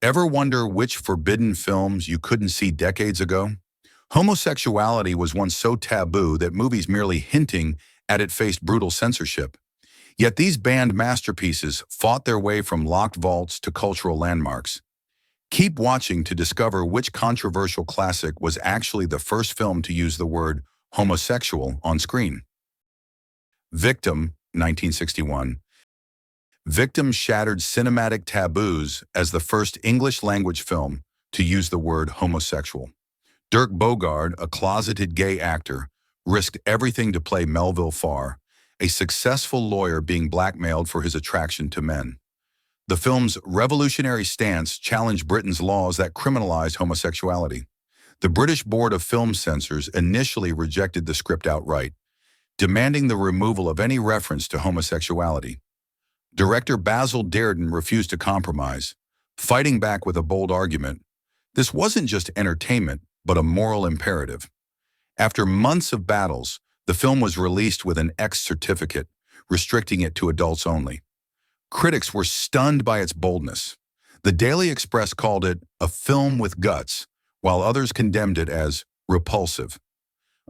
Ever wonder which forbidden films you couldn't see decades ago? Homosexuality was once so taboo that movies merely hinting at it faced brutal censorship. Yet these banned masterpieces fought their way from locked vaults to cultural landmarks. Keep watching to discover which controversial classic was actually the first film to use the word homosexual on screen. Victim, 1961. Victim shattered cinematic taboos as the first English-language film to use the word homosexual. Dirk Bogarde, a closeted gay actor, risked everything to play Melville Farr, a successful lawyer being blackmailed for his attraction to men. The film's revolutionary stance challenged Britain's laws that criminalized homosexuality. The British Board of Film Censors initially rejected the script outright, demanding the removal of any reference to homosexuality. Director Basil Dearden refused to compromise, fighting back with a bold argument. This wasn't just entertainment, but a moral imperative. After months of battles, the film was released with an X certificate, restricting it to adults only. Critics were stunned by its boldness. The Daily Express called it a film with guts, while others condemned it as repulsive.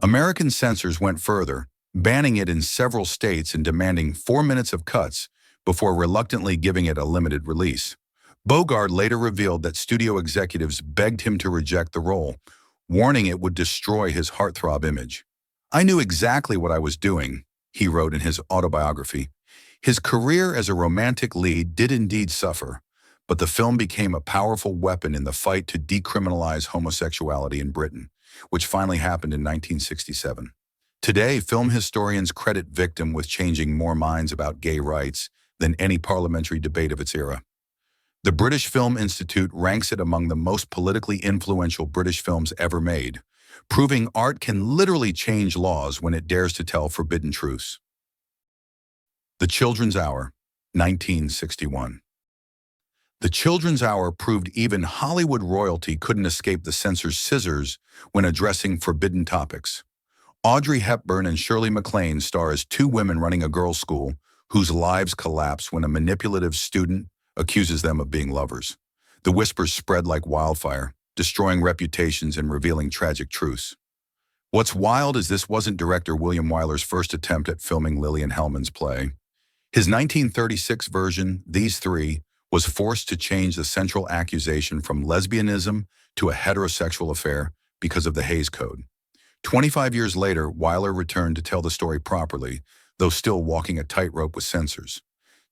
American censors went further, banning it in several states and demanding 4 minutes of cuts before reluctantly giving it a limited release. Bogarde later revealed that studio executives begged him to reject the role, warning it would destroy his heartthrob image. "I knew exactly what I was doing," he wrote in his autobiography. His career as a romantic lead did indeed suffer, but the film became a powerful weapon in the fight to decriminalize homosexuality in Britain, which finally happened in 1967. Today, film historians credit Victim with changing more minds about gay rights than any parliamentary debate of its era. The British Film Institute ranks it among the most politically influential British films ever made, proving art can literally change laws when it dares to tell forbidden truths. The Children's Hour, 1961. The Children's Hour proved even Hollywood royalty couldn't escape the censor's scissors when addressing forbidden topics. Audrey Hepburn and Shirley MacLaine star as two women running a girls' school whose lives collapse when a manipulative student accuses them of being lovers. The whispers spread like wildfire, destroying reputations and revealing tragic truths. What's wild is this wasn't director William Wyler's first attempt at filming Lillian Hellman's play. His 1936 version, These Three, was forced to change the central accusation from lesbianism to a heterosexual affair because of the Hays Code. 25 years later, Wyler returned to tell the story properly, though still walking a tightrope with censors.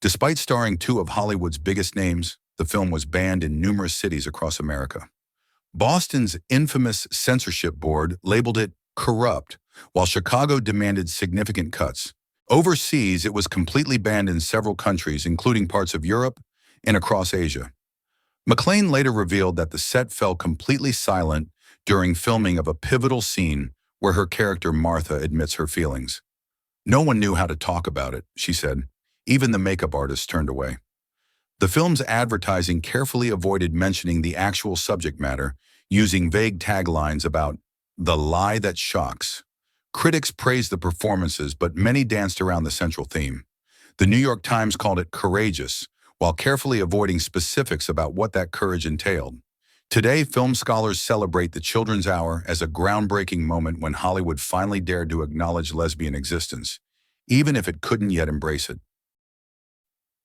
Despite starring two of Hollywood's biggest names, the film was banned in numerous cities across America. Boston's infamous censorship board labeled it corrupt, while Chicago demanded significant cuts. Overseas, it was completely banned in several countries, including parts of Europe and across Asia. MacLaine later revealed that the set fell completely silent during filming of a pivotal scene where her character Martha admits her feelings. "No one knew how to talk about it," she said. Even the makeup artist turned away. The film's advertising carefully avoided mentioning the actual subject matter, using vague taglines about the lie that shocks. Critics praised the performances, but many danced around the central theme. The New York Times called it courageous, while carefully avoiding specifics about what that courage entailed. Today, film scholars celebrate the Children's Hour as a groundbreaking moment when Hollywood finally dared to acknowledge lesbian existence, even if it couldn't yet embrace it.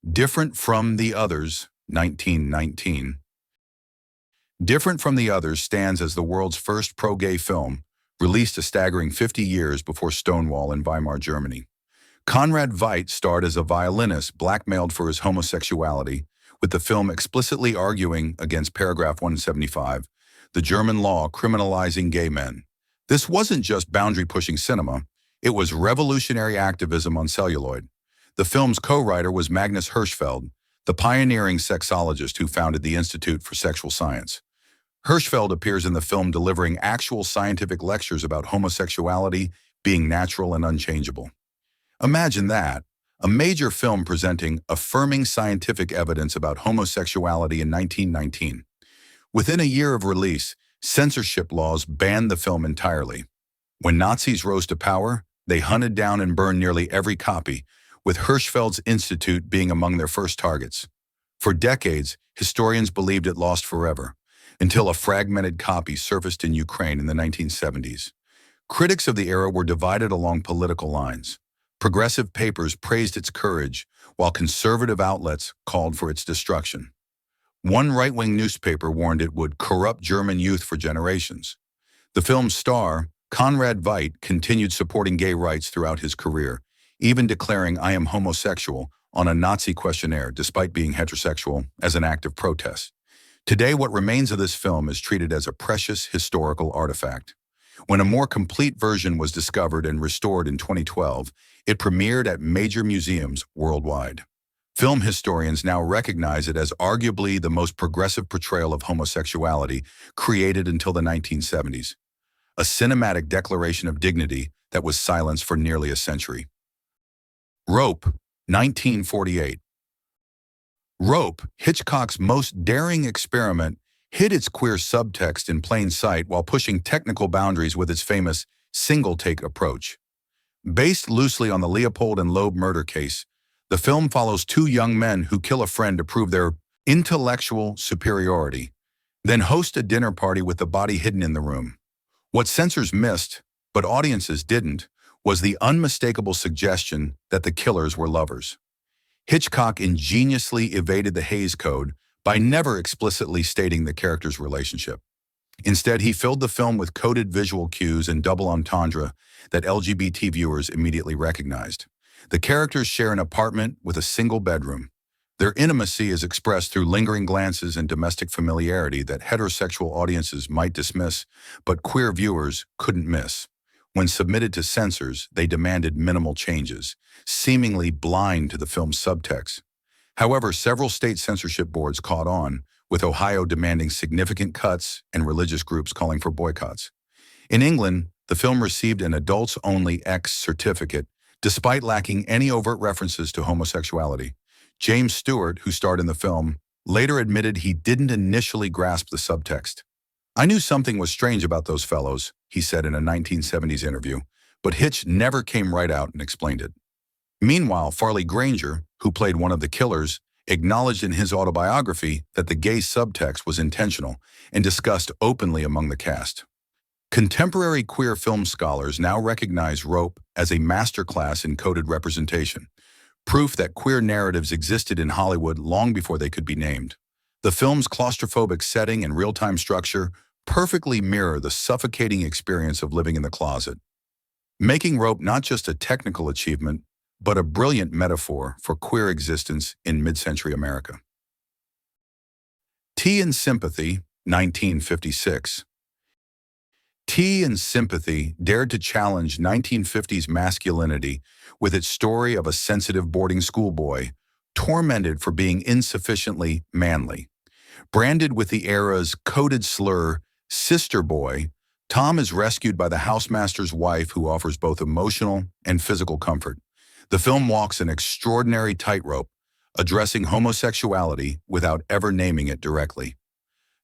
Different from the Others, 1919. Different from the Others stands as the world's first pro-gay film, released a staggering 50 years before Stonewall in Weimar, Germany. Conrad Veidt starred as a violinist blackmailed for his homosexuality, with the film explicitly arguing against paragraph 175, the German law criminalizing gay men. This wasn't just boundary-pushing cinema, it was revolutionary activism on celluloid. The film's co-writer was Magnus Hirschfeld, the pioneering sexologist who founded the Institute for Sexual Science. Hirschfeld appears in the film delivering actual scientific lectures about homosexuality being natural and unchangeable. Imagine that, a major film presenting affirming scientific evidence about homosexuality in 1919. Within a year of release, censorship laws banned the film entirely. When Nazis rose to power, they hunted down and burned nearly every copy, with Hirschfeld's institute being among their first targets. For decades, historians believed it lost forever, until a fragmented copy surfaced in Ukraine in the 1970s. Critics of the era were divided along political lines. Progressive papers praised its courage, while conservative outlets called for its destruction. One right-wing newspaper warned it would corrupt German youth for generations. The film's star, Conrad Veidt, continued supporting gay rights throughout his career, even declaring "I am homosexual" on a Nazi questionnaire despite being heterosexual as an act of protest. Today, what remains of this film is treated as a precious historical artifact. When a more complete version was discovered and restored in 2012, it premiered at major museums worldwide. Film historians now recognize it as arguably the most progressive portrayal of homosexuality created until the 1970s, a cinematic declaration of dignity that was silenced for nearly a century. Rope, 1948. Rope, Hitchcock's most daring experiment, hid its queer subtext in plain sight while pushing technical boundaries with its famous single-take approach. Based loosely on the Leopold and Loeb murder case, the film follows two young men who kill a friend to prove their intellectual superiority, then host a dinner party with the body hidden in the room. What censors missed, but audiences didn't, was the unmistakable suggestion that the killers were lovers. Hitchcock ingeniously evaded the Hays Code by never explicitly stating the characters' relationship. Instead, he filled the film with coded visual cues and double entendre that LGBT viewers immediately recognized. The characters share an apartment with a single bedroom. Their intimacy is expressed through lingering glances and domestic familiarity that heterosexual audiences might dismiss, but queer viewers couldn't miss. When submitted to censors, they demanded minimal changes, seemingly blind to the film's subtext. However, several state censorship boards caught on, with Ohio demanding significant cuts and religious groups calling for boycotts. In England, the film received an adults-only X certificate, despite lacking any overt references to homosexuality. James Stewart, who starred in the film, later admitted he didn't initially grasp the subtext. "I knew something was strange about those fellows," he said in a 1970s interview, but Hitch never came right out and explained it. Meanwhile, Farley Granger, who played one of the killers, acknowledged in his autobiography that the gay subtext was intentional and discussed openly among the cast. Contemporary queer film scholars now recognize Rope as a masterclass in coded representation, proof that queer narratives existed in Hollywood long before they could be named. The film's claustrophobic setting and real-time structure perfectly mirror the suffocating experience of living in the closet, making Rope not just a technical achievement, but a brilliant metaphor for queer existence in mid-century America. Tea and Sympathy, 1956. Tea and Sympathy dared to challenge 1950s masculinity with its story of a sensitive boarding school boy, tormented for being insufficiently manly. Branded with the era's coded slur, "sister boy," Tom is rescued by the housemaster's wife who offers both emotional and physical comfort. The film walks an extraordinary tightrope, addressing homosexuality without ever naming it directly.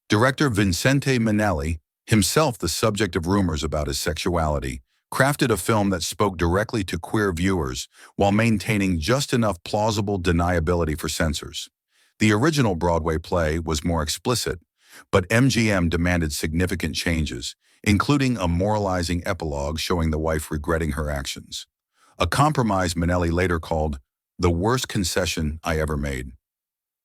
Director Vincente Minnelli, himself the subject of rumors about his sexuality, crafted a film that spoke directly to queer viewers while maintaining just enough plausible deniability for censors. The original Broadway play was more explicit, but MGM demanded significant changes, including a moralizing epilogue showing the wife regretting her actions. A compromise Minnelli later called "the worst concession I ever made."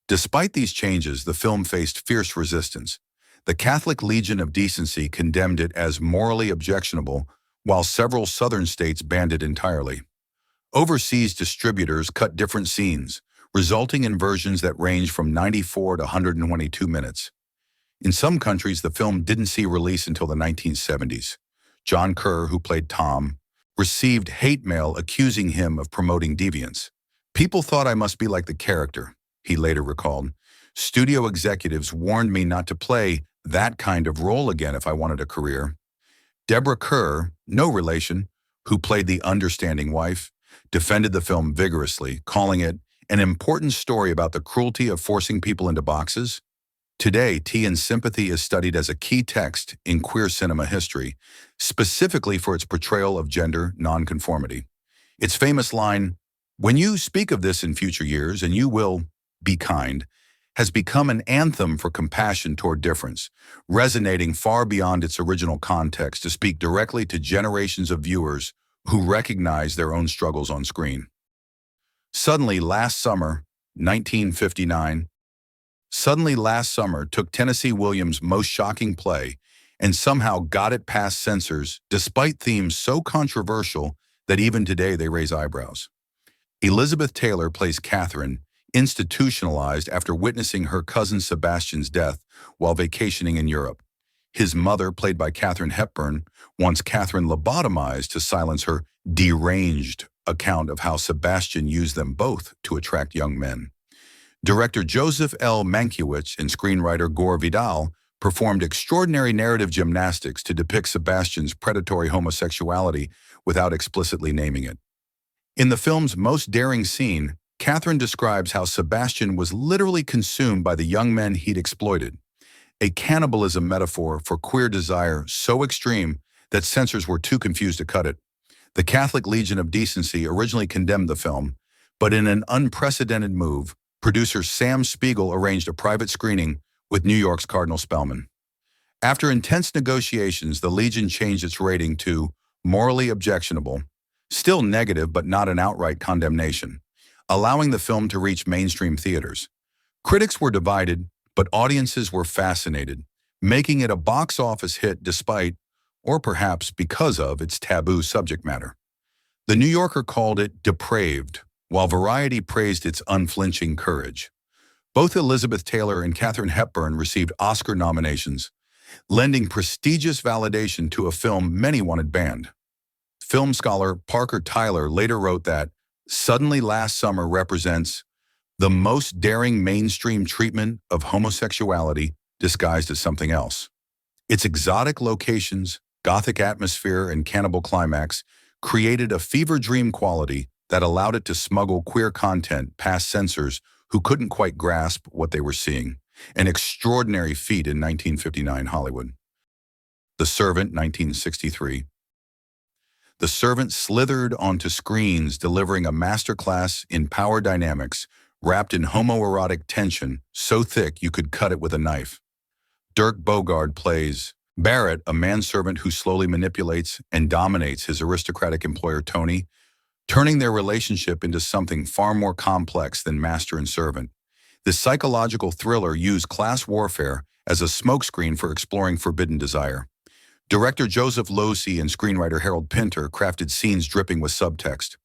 Despite these changes, the film faced fierce resistance. The Catholic Legion of Decency condemned it as morally objectionable, while several southern states banned it entirely. Overseas distributors cut different scenes, resulting in versions that range from 94 to 122 minutes. In some countries, the film didn't see release until the 1970s. John Kerr, who played Tom, received hate mail accusing him of promoting deviance. "People thought I must be like the character," he later recalled. "Studio executives warned me not to play that kind of role again if I wanted a career." Deborah Kerr, no relation, who played the understanding wife, defended the film vigorously, calling it an important story about the cruelty of forcing people into boxes. Today, Tea and Sympathy is studied as a key text in queer cinema history, specifically for its portrayal of gender nonconformity. Its famous line, "When you speak of this in future years, and you will be kind," has become an anthem for compassion toward difference, resonating far beyond its original context to speak directly to generations of viewers who recognize their own struggles on screen. Suddenly last summer, 1959, Suddenly Last Summer took Tennessee Williams' most shocking play and somehow got it past censors despite themes so controversial that even today they raise eyebrows. Elizabeth Taylor plays Catherine, institutionalized after witnessing her cousin Sebastian's death while vacationing in Europe. His mother, played by Katharine Hepburn, wants Catherine lobotomized to silence her deranged account of how Sebastian used them both to attract young men. Director Joseph L. Mankiewicz and screenwriter Gore Vidal performed extraordinary narrative gymnastics to depict Sebastian's predatory homosexuality without explicitly naming it. In the film's most daring scene, Catherine describes how Sebastian was literally consumed by the young men he'd exploited, a cannibalism metaphor for queer desire so extreme that censors were too confused to cut it. The Catholic Legion of Decency originally condemned the film, but in an unprecedented move, producer Sam Spiegel arranged a private screening with New York's Cardinal Spellman. After intense negotiations, the Legion changed its rating to morally objectionable, still negative but not an outright condemnation, allowing the film to reach mainstream theaters. Critics were divided, but audiences were fascinated, making it a box office hit despite, or perhaps because of, its taboo subject matter. The New Yorker called it depraved, while Variety praised its unflinching courage. Both Elizabeth Taylor and Katharine Hepburn received Oscar nominations, lending prestigious validation to a film many wanted banned. Film scholar Parker Tyler later wrote that Suddenly Last Summer represents the most daring mainstream treatment of homosexuality disguised as something else. Its exotic locations, gothic atmosphere, and cannibal climax created a fever dream quality that allowed it to smuggle queer content past censors who couldn't quite grasp what they were seeing, an extraordinary feat in 1959 Hollywood. The Servant, 1963. The Servant slithered onto screens, delivering a masterclass in power dynamics wrapped in homoerotic tension so thick you could cut it with a knife. Dirk Bogarde plays Barrett, a manservant who slowly manipulates and dominates his aristocratic employer Tony, turning their relationship into something far more complex than master and servant. This psychological thriller used class warfare as a smokescreen for exploring forbidden desire. Director Joseph Losey and screenwriter Harold Pinter crafted scenes dripping with subtext.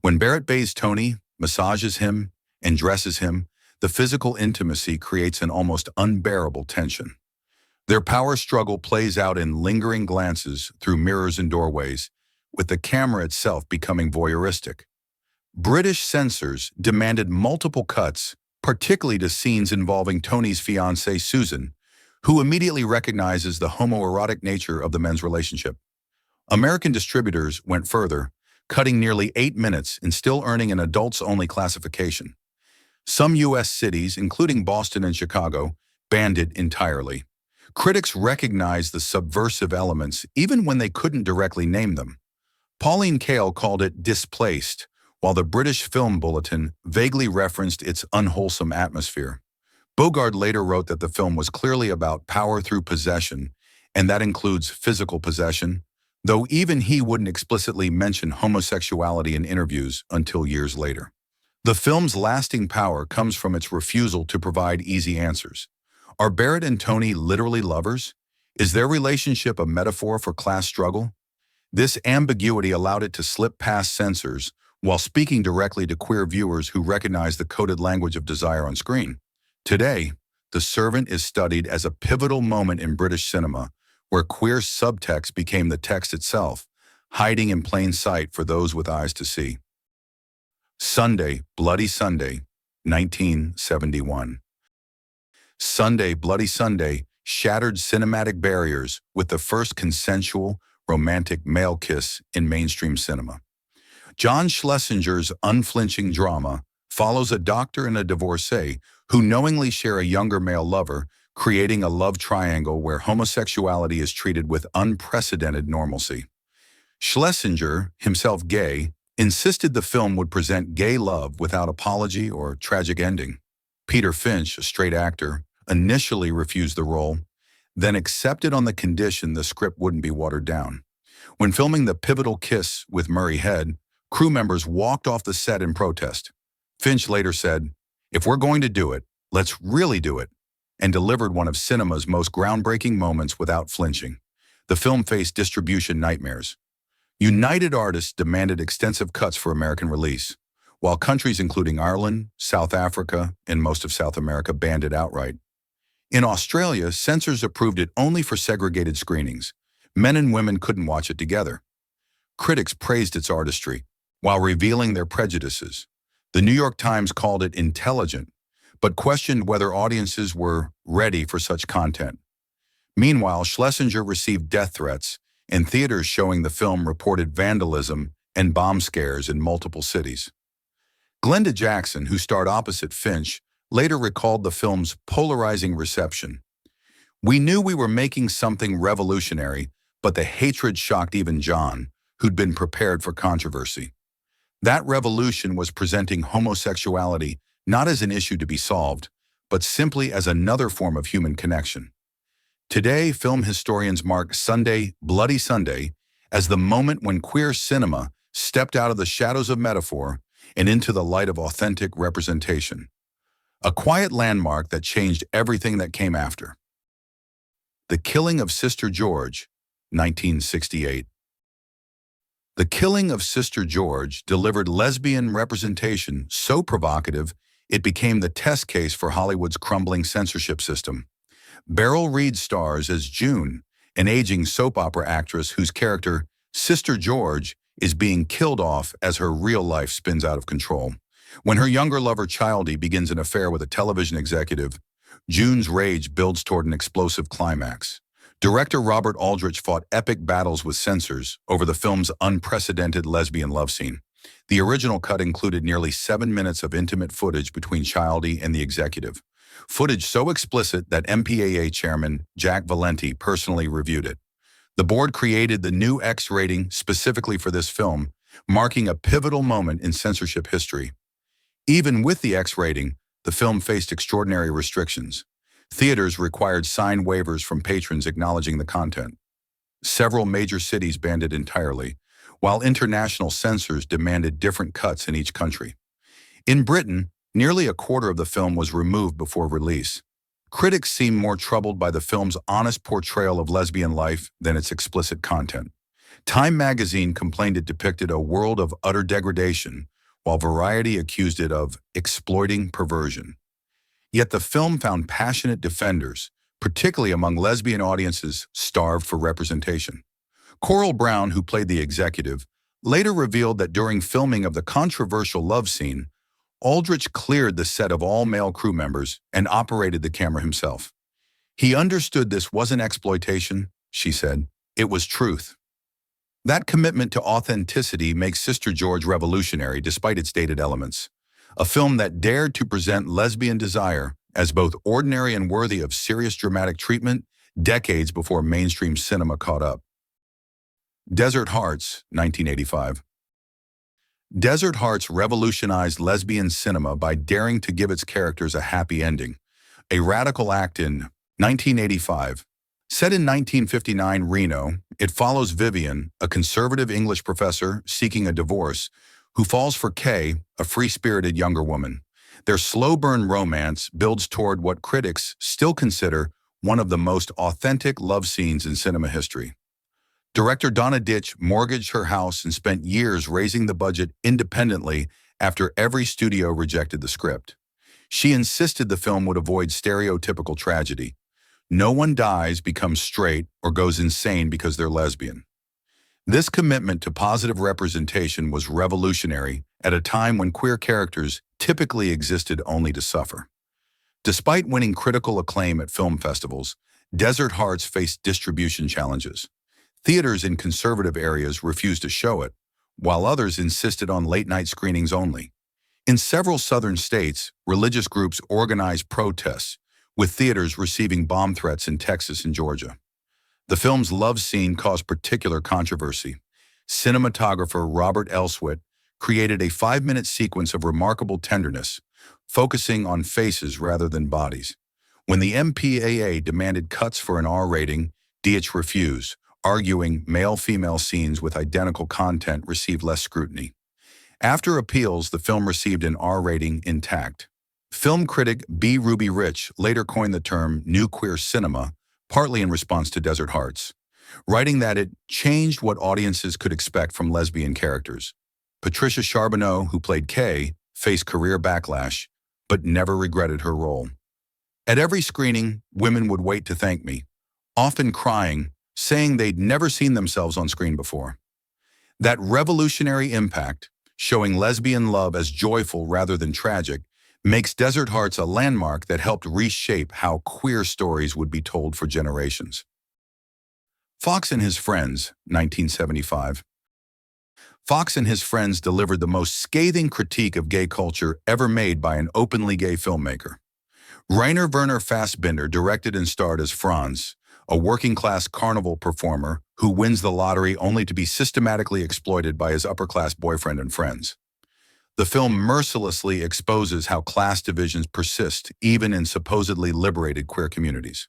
When Barrett bathes Tony, massages him, and dresses him, the physical intimacy creates an almost unbearable tension. Their power struggle plays out in lingering glances through mirrors and doorways, with the camera itself becoming voyeuristic. British censors demanded multiple cuts, particularly to scenes involving Tony's fiancée Susan, who immediately recognizes the homoerotic nature of the men's relationship. American distributors went further, cutting nearly 8 minutes and still earning an adults-only classification. Some U.S. cities, including Boston and Chicago, banned it entirely. Critics recognized the subversive elements even when they couldn't directly name them. Pauline Kael called it displaced, while the British Film Bulletin vaguely referenced its unwholesome atmosphere. Bogarde later wrote that the film was clearly about power through possession, and that includes physical possession, though even he wouldn't explicitly mention homosexuality in interviews until years later. The film's lasting power comes from its refusal to provide easy answers. Are Barrett and Tony literally lovers? Is their relationship a metaphor for class struggle? This ambiguity allowed it to slip past censors while speaking directly to queer viewers who recognize the coded language of desire on screen. Today, The Servant is studied as a pivotal moment in British cinema where queer subtext became the text itself, hiding in plain sight for those with eyes to see. Sunday, Bloody Sunday, 1971. Sunday, Bloody Sunday shattered cinematic barriers with the first consensual, romantic male kiss in mainstream cinema. John Schlesinger's unflinching drama follows a doctor and a divorcee who knowingly share a younger male lover, creating a love triangle where homosexuality is treated with unprecedented normalcy. Schlesinger, himself gay, insisted the film would present gay love without apology or tragic ending. Peter Finch, a straight actor, initially refused the role, then accepted on the condition the script wouldn't be watered down. When filming the pivotal kiss with Murray Head, crew members walked off the set in protest. Finch later said, "If we're going to do it, let's really do it," and delivered one of cinema's most groundbreaking moments without flinching. The film faced distribution nightmares. United Artists demanded extensive cuts for American release, while countries including Ireland, South Africa, and most of South America banned it outright. In Australia, censors approved it only for segregated screenings. Men and women couldn't watch it together. Critics praised its artistry, while revealing their prejudices. The New York Times called it intelligent, but questioned whether audiences were ready for such content. Meanwhile, Schlesinger received death threats, and theaters showing the film reported vandalism and bomb scares in multiple cities. Glenda Jackson, who starred opposite Finch, later recalled the film's polarizing reception. "We knew we were making something revolutionary, but the hatred shocked even John, who'd been prepared for controversy. That revolution was presenting homosexuality not as an issue to be solved, but simply as another form of human connection." Today, film historians mark Sunday, Bloody Sunday, as the moment when queer cinema stepped out of the shadows of metaphor and into the light of authentic representation. A quiet landmark that changed everything that came after. The Killing of Sister George, 1968. The Killing of Sister George delivered lesbian representation so provocative it became the test case for Hollywood's crumbling censorship system. Beryl Reid stars as June, an aging soap opera actress whose character, Sister George, is being killed off as her real life spins out of control. When her younger lover Childy begins an affair with a television executive, June's rage builds toward an explosive climax. Director Robert Aldrich fought epic battles with censors over the film's unprecedented lesbian love scene. The original cut included nearly 7 minutes of intimate footage between Childy and the executive. Footage so explicit that MPAA chairman Jack Valenti personally reviewed it. The board created the new X rating specifically for this film, marking a pivotal moment in censorship history. Even with the X rating, the film faced extraordinary restrictions. Theaters required signed waivers from patrons acknowledging the content. Several major cities banned it entirely, while international censors demanded different cuts in each country. In Britain, nearly a quarter of the film was removed before release. Critics seemed more troubled by the film's honest portrayal of lesbian life than its explicit content. Time magazine complained it depicted a world of utter degradation, while Variety accused it of exploiting perversion. Yet the film found passionate defenders, particularly among lesbian audiences starved for representation. Coral Brown, who played the executive, later revealed that during filming of the controversial love scene, Aldrich cleared the set of all male crew members and operated the camera himself. "He understood this wasn't exploitation," she said. "It was truth." That commitment to authenticity makes Sister George revolutionary despite its dated elements. A film that dared to present lesbian desire as both ordinary and worthy of serious dramatic treatment decades before mainstream cinema caught up. Desert Hearts, 1985. Desert Hearts revolutionized lesbian cinema by daring to give its characters a happy ending, a radical act in 1985. Set in 1959 Reno, it follows Vivian, a conservative English professor seeking a divorce, who falls for Kay, a free-spirited younger woman. Their slow-burn romance builds toward what critics still consider one of the most authentic love scenes in cinema history. Director Donna Ditch mortgaged her house and spent years raising the budget independently after every studio rejected the script. She insisted the film would avoid stereotypical tragedy. No one dies, becomes straight, or goes insane because they're lesbian. This commitment to positive representation was revolutionary at a time when queer characters typically existed only to suffer. Despite winning critical acclaim at film festivals, Desert Hearts faced distribution challenges. Theaters in conservative areas refused to show it, while others insisted on late-night screenings only. In several southern states, religious groups organized protests, with theaters receiving bomb threats in Texas and Georgia. The film's love scene caused particular controversy. Cinematographer Robert Elswit created a 5-minute sequence of remarkable tenderness, focusing on faces rather than bodies. When the MPAA demanded cuts for an R rating, DH refused, arguing male-female scenes with identical content received less scrutiny. After appeals, the film received an R rating intact. Film critic B. Ruby Rich later coined the term New Queer Cinema, partly in response to Desert Hearts, writing that it changed what audiences could expect from lesbian characters. Patricia Charbonneau, who played Kay, faced career backlash, but never regretted her role. At every screening, women would wait to thank me, often crying, saying they'd never seen themselves on screen before. That revolutionary impact, showing lesbian love as joyful rather than tragic, makes Desert Hearts a landmark that helped reshape how queer stories would be told for generations. Fox and His Friends, 1975. Fox and His Friends delivered the most scathing critique of gay culture ever made by an openly gay filmmaker. Rainer Werner Fassbinder directed and starred as Franz, a working-class carnival performer who wins the lottery only to be systematically exploited by his upper-class boyfriend and friends. The film mercilessly exposes how class divisions persist even in supposedly liberated queer communities.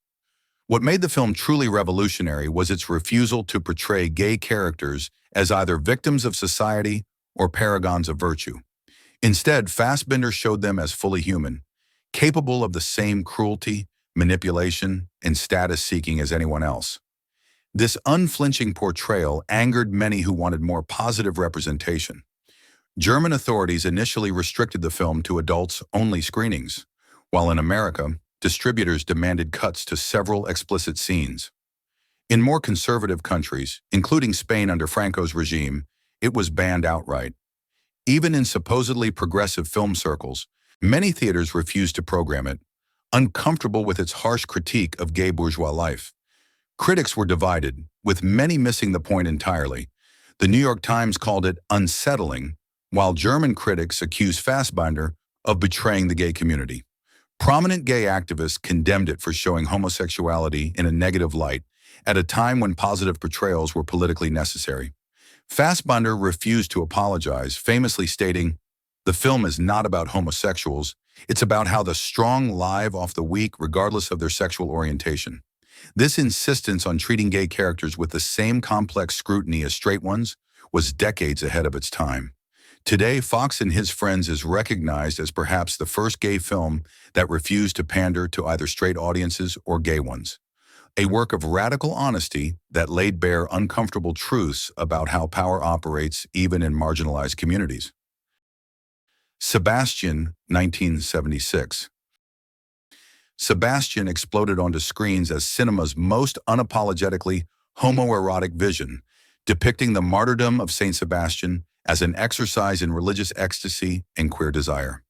What made the film truly revolutionary was its refusal to portray gay characters as either victims of society or paragons of virtue. Instead, Fassbinder showed them as fully human, capable of the same cruelty, manipulation, and status-seeking as anyone else. This unflinching portrayal angered many who wanted more positive representation. German authorities initially restricted the film to adults-only screenings, while in America, distributors demanded cuts to several explicit scenes. In more conservative countries, including Spain under Franco's regime, it was banned outright. Even in supposedly progressive film circles, many theaters refused to program it, uncomfortable with its harsh critique of gay bourgeois life. Critics were divided, with many missing the point entirely. The New York Times called it unsettling, while German critics accused Fassbinder of betraying the gay community. Prominent gay activists condemned it for showing homosexuality in a negative light at a time when positive portrayals were politically necessary. Fassbinder refused to apologize, famously stating, "The film is not about homosexuals, it's about how the strong live off the weak regardless of their sexual orientation." This insistence on treating gay characters with the same complex scrutiny as straight ones was decades ahead of its time. Today, Fox and His Friends is recognized as perhaps the first gay film that refused to pander to either straight audiences or gay ones. A work of radical honesty that laid bare uncomfortable truths about how power operates even in marginalized communities. Sebastiane, 1976. Sebastiane exploded onto screens as cinema's most unapologetically homoerotic vision, depicting the martyrdom of Saint Sebastian as an exercise in religious ecstasy and queer desire.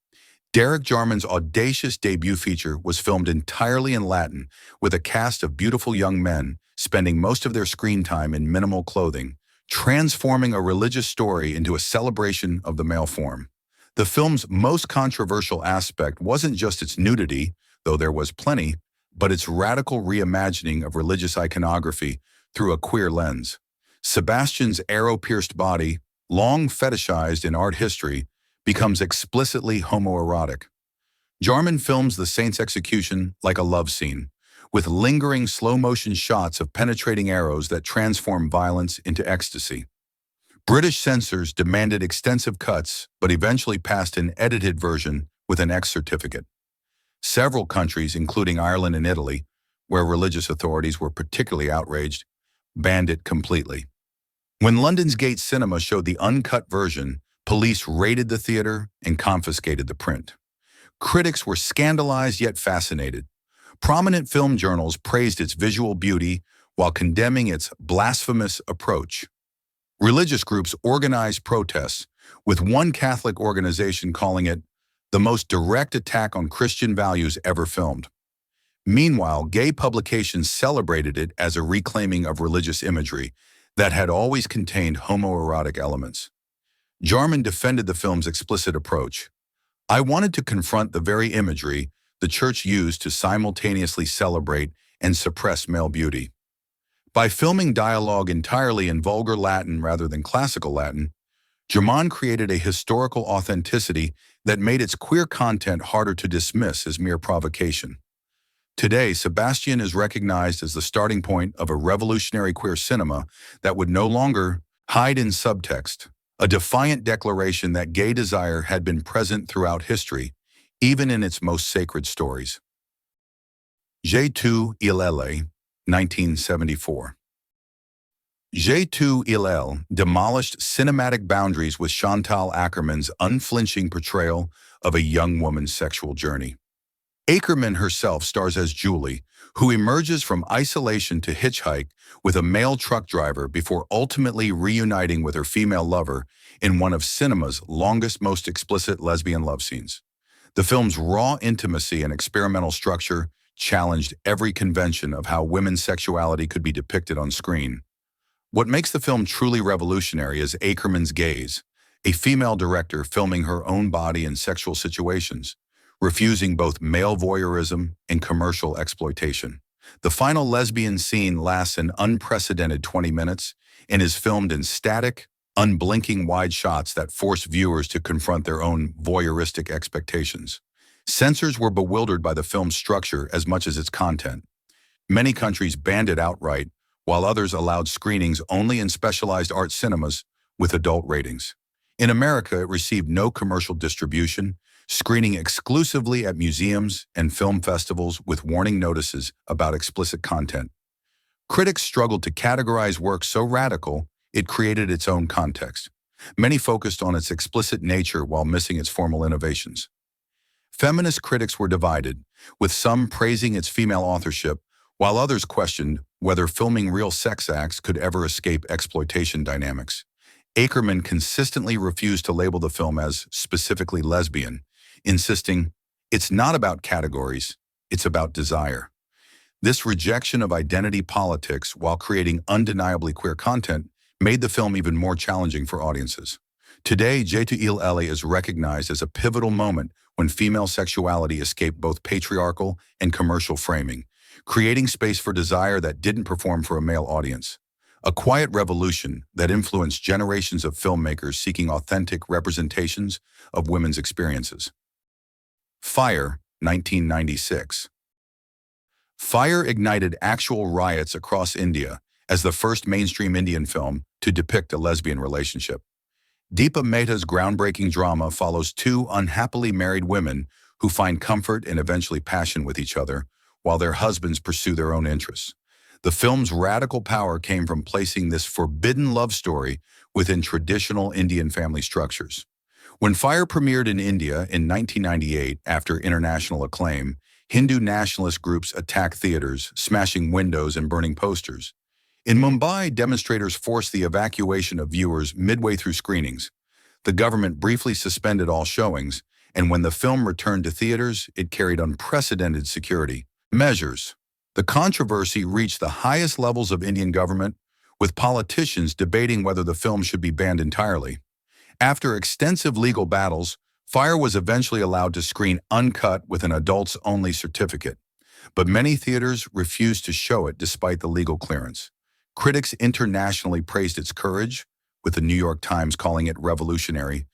Derek Jarman's audacious debut feature was filmed entirely in Latin, with a cast of beautiful young men spending most of their screen time in minimal clothing, transforming a religious story into a celebration of the male form. The film's most controversial aspect wasn't just its nudity, though there was plenty, but its radical reimagining of religious iconography through a queer lens. Sebastian's arrow-pierced body, long fetishized in art history, becomes explicitly homoerotic. Jarman films the saint's execution like a love scene, with lingering slow-motion shots of penetrating arrows that transform violence into ecstasy. British censors demanded extensive cuts, but eventually passed an edited version with an X certificate. Several countries, including Ireland and Italy, where religious authorities were particularly outraged, banned it completely. When London's Gate Cinema showed the uncut version, police raided the theater and confiscated the print. Critics were scandalized yet fascinated. Prominent film journals praised its visual beauty while condemning its blasphemous approach. Religious groups organized protests, with one Catholic organization calling it the most direct attack on Christian values ever filmed. Meanwhile, gay publications celebrated it as a reclaiming of religious imagery that had always contained homoerotic elements. Jarman defended the film's explicit approach. "I wanted to confront the very imagery the church used to simultaneously celebrate and suppress male beauty. By filming dialogue entirely in vulgar Latin rather than classical Latin, Germain created a historical authenticity that made its queer content harder to dismiss as mere provocation. Today, Sebastiane is recognized as the starting point of a revolutionary queer cinema that would no longer hide in subtext, a defiant declaration that gay desire had been present throughout history, even in its most sacred stories. Tu Il Elle, 1974. Tu Il Elle demolished cinematic boundaries with Chantal Akerman's unflinching portrayal of a young woman's sexual journey. Akerman herself stars as Julie, who emerges from isolation to hitchhike with a male truck driver before ultimately reuniting with her female lover in one of cinema's longest, most explicit lesbian love scenes. The film's raw intimacy and experimental structure challenged every convention of how women's sexuality could be depicted on screen. What makes the film truly revolutionary is Akerman's gaze, a female director filming her own body in sexual situations, refusing both male voyeurism and commercial exploitation. The final lesbian scene lasts an unprecedented 20 minutes and is filmed in static, unblinking wide shots that force viewers to confront their own voyeuristic expectations. Censors were bewildered by the film's structure as much as its content. Many countries banned it outright, while others allowed screenings only in specialized art cinemas with adult ratings. In America, it received no commercial distribution, screening exclusively at museums and film festivals with warning notices about explicit content. Critics struggled to categorize work so radical, it created its own context. Many focused on its explicit nature while missing its formal innovations. Feminist critics were divided, with some praising its female authorship, while others questioned whether filming real sex acts could ever escape exploitation dynamics. Akerman consistently refused to label the film as specifically lesbian, insisting, "It's not about categories, it's about desire." This rejection of identity politics while creating undeniably queer content made the film even more challenging for audiences. Today, Tu Il Elle is recognized as a pivotal moment when female sexuality escaped both patriarchal and commercial framing, creating space for desire that didn't perform for a male audience. A quiet revolution that influenced generations of filmmakers seeking authentic representations of women's experiences. Fire, 1996. Fire ignited actual riots across India as the first mainstream Indian film to depict a lesbian relationship. Deepa Mehta's groundbreaking drama follows two unhappily married women who find comfort and eventually passion with each other while their husbands pursue their own interests. The film's radical power came from placing this forbidden love story within traditional Indian family structures. When Fire premiered in India in 1998 after international acclaim, Hindu nationalist groups attacked theaters, smashing windows and burning posters. In Mumbai, demonstrators forced the evacuation of viewers midway through screenings. The government briefly suspended all showings, and when the film returned to theaters, it carried unprecedented security measures. The controversy reached the highest levels of Indian government, with politicians debating whether the film should be banned entirely. After extensive legal battles, Fire was eventually allowed to screen uncut with an adults-only certificate, but many theaters refused to show it despite the legal clearance. Critics internationally praised its courage, with the New York Times calling it revolutionary,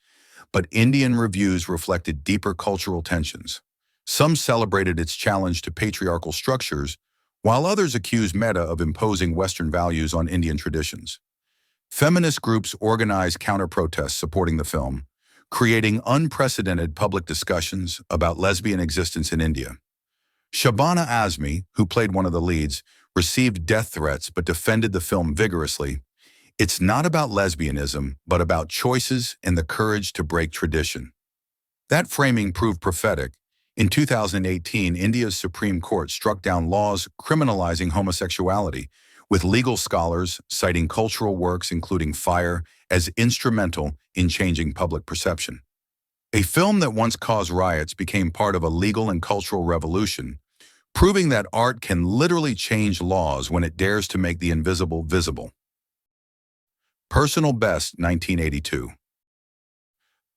but Indian reviews reflected deeper cultural tensions. Some celebrated its challenge to patriarchal structures, while others accused Mehta of imposing Western values on Indian traditions. Feminist groups organized counter-protests supporting the film, creating unprecedented public discussions about lesbian existence in India. Shabana Azmi, who played one of the leads, received death threats but defended the film vigorously. It's not about lesbianism, but about choices and the courage to break tradition. That framing proved prophetic. In 2018, India's Supreme Court struck down laws criminalizing homosexuality, with legal scholars citing cultural works including Fire as instrumental in changing public perception. A film that once caused riots became part of a legal and cultural revolution, proving that art can literally change laws when it dares to make the invisible visible. Personal Best, 1982.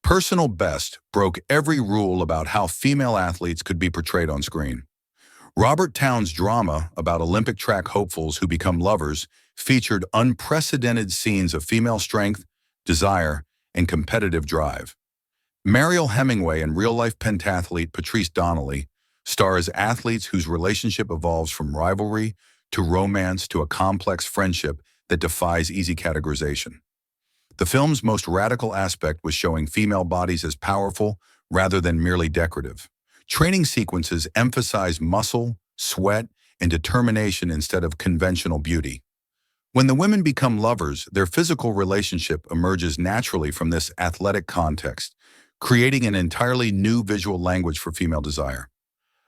Personal Best broke every rule about how female athletes could be portrayed on screen. Robert Towne's drama about Olympic track hopefuls who become lovers featured unprecedented scenes of female strength, desire, and competitive drive. Mariel Hemingway and real-life pentathlete Patrice Donnelly star as athletes whose relationship evolves from rivalry to romance to a complex friendship that defies easy categorization. The film's most radical aspect was showing female bodies as powerful rather than merely decorative. Training sequences emphasize muscle, sweat, and determination instead of conventional beauty. When the women become lovers, their physical relationship emerges naturally from this athletic context, creating an entirely new visual language for female desire.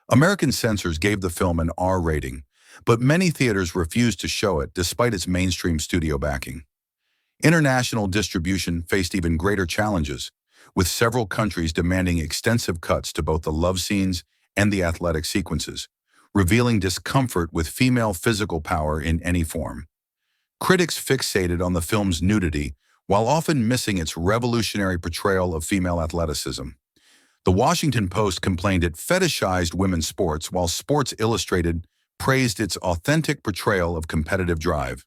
American censors gave the film an R rating, but many theaters refused to show it despite its mainstream studio backing. International distribution faced even greater challenges, with several countries demanding extensive cuts to both the love scenes and the athletic sequences, revealing discomfort with female physical power in any form. Critics fixated on the film's nudity, while often missing its revolutionary portrayal of female athleticism. The Washington Post complained it fetishized women's sports, while Sports Illustrated praised its authentic portrayal of competitive drive.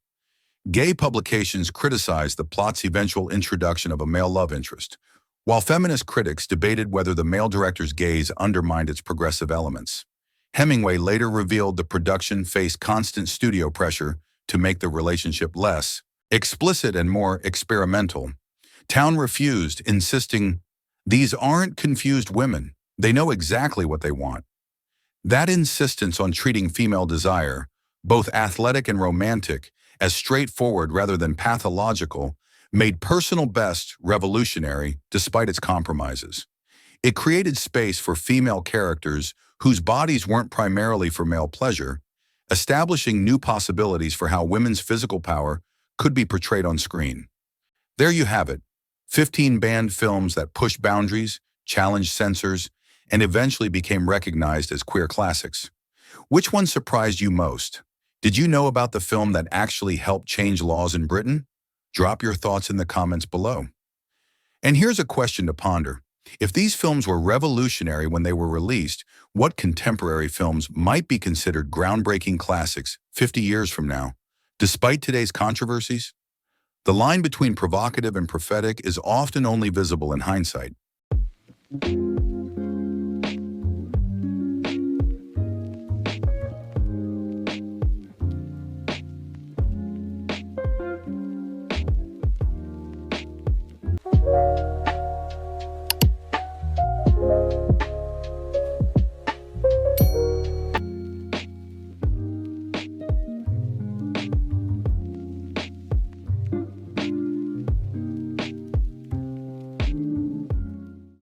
Gay publications criticized the plot's eventual introduction of a male love interest, while feminist critics debated whether the male director's gaze undermined its progressive elements. Hemingway later revealed the production faced constant studio pressure to make the relationship less explicit and more experimental. Town refused, insisting, "These aren't confused women. They know exactly what they want." That insistence on treating female desire, both athletic and romantic, as straightforward rather than pathological, made Personal Best revolutionary despite its compromises. It created space for female characters whose bodies weren't primarily for male pleasure, establishing new possibilities for how women's physical power could be portrayed on screen. There you have it, 15 banned films that pushed boundaries, challenged censors, and eventually became recognized as queer classics. Which one surprised you most? Did you know about the film that actually helped change laws in Britain? Drop your thoughts in the comments below. And here's a question to ponder. If these films were revolutionary when they were released, what contemporary films might be considered groundbreaking classics 50 years from now, despite today's controversies? The line between provocative and prophetic is often only visible in hindsight.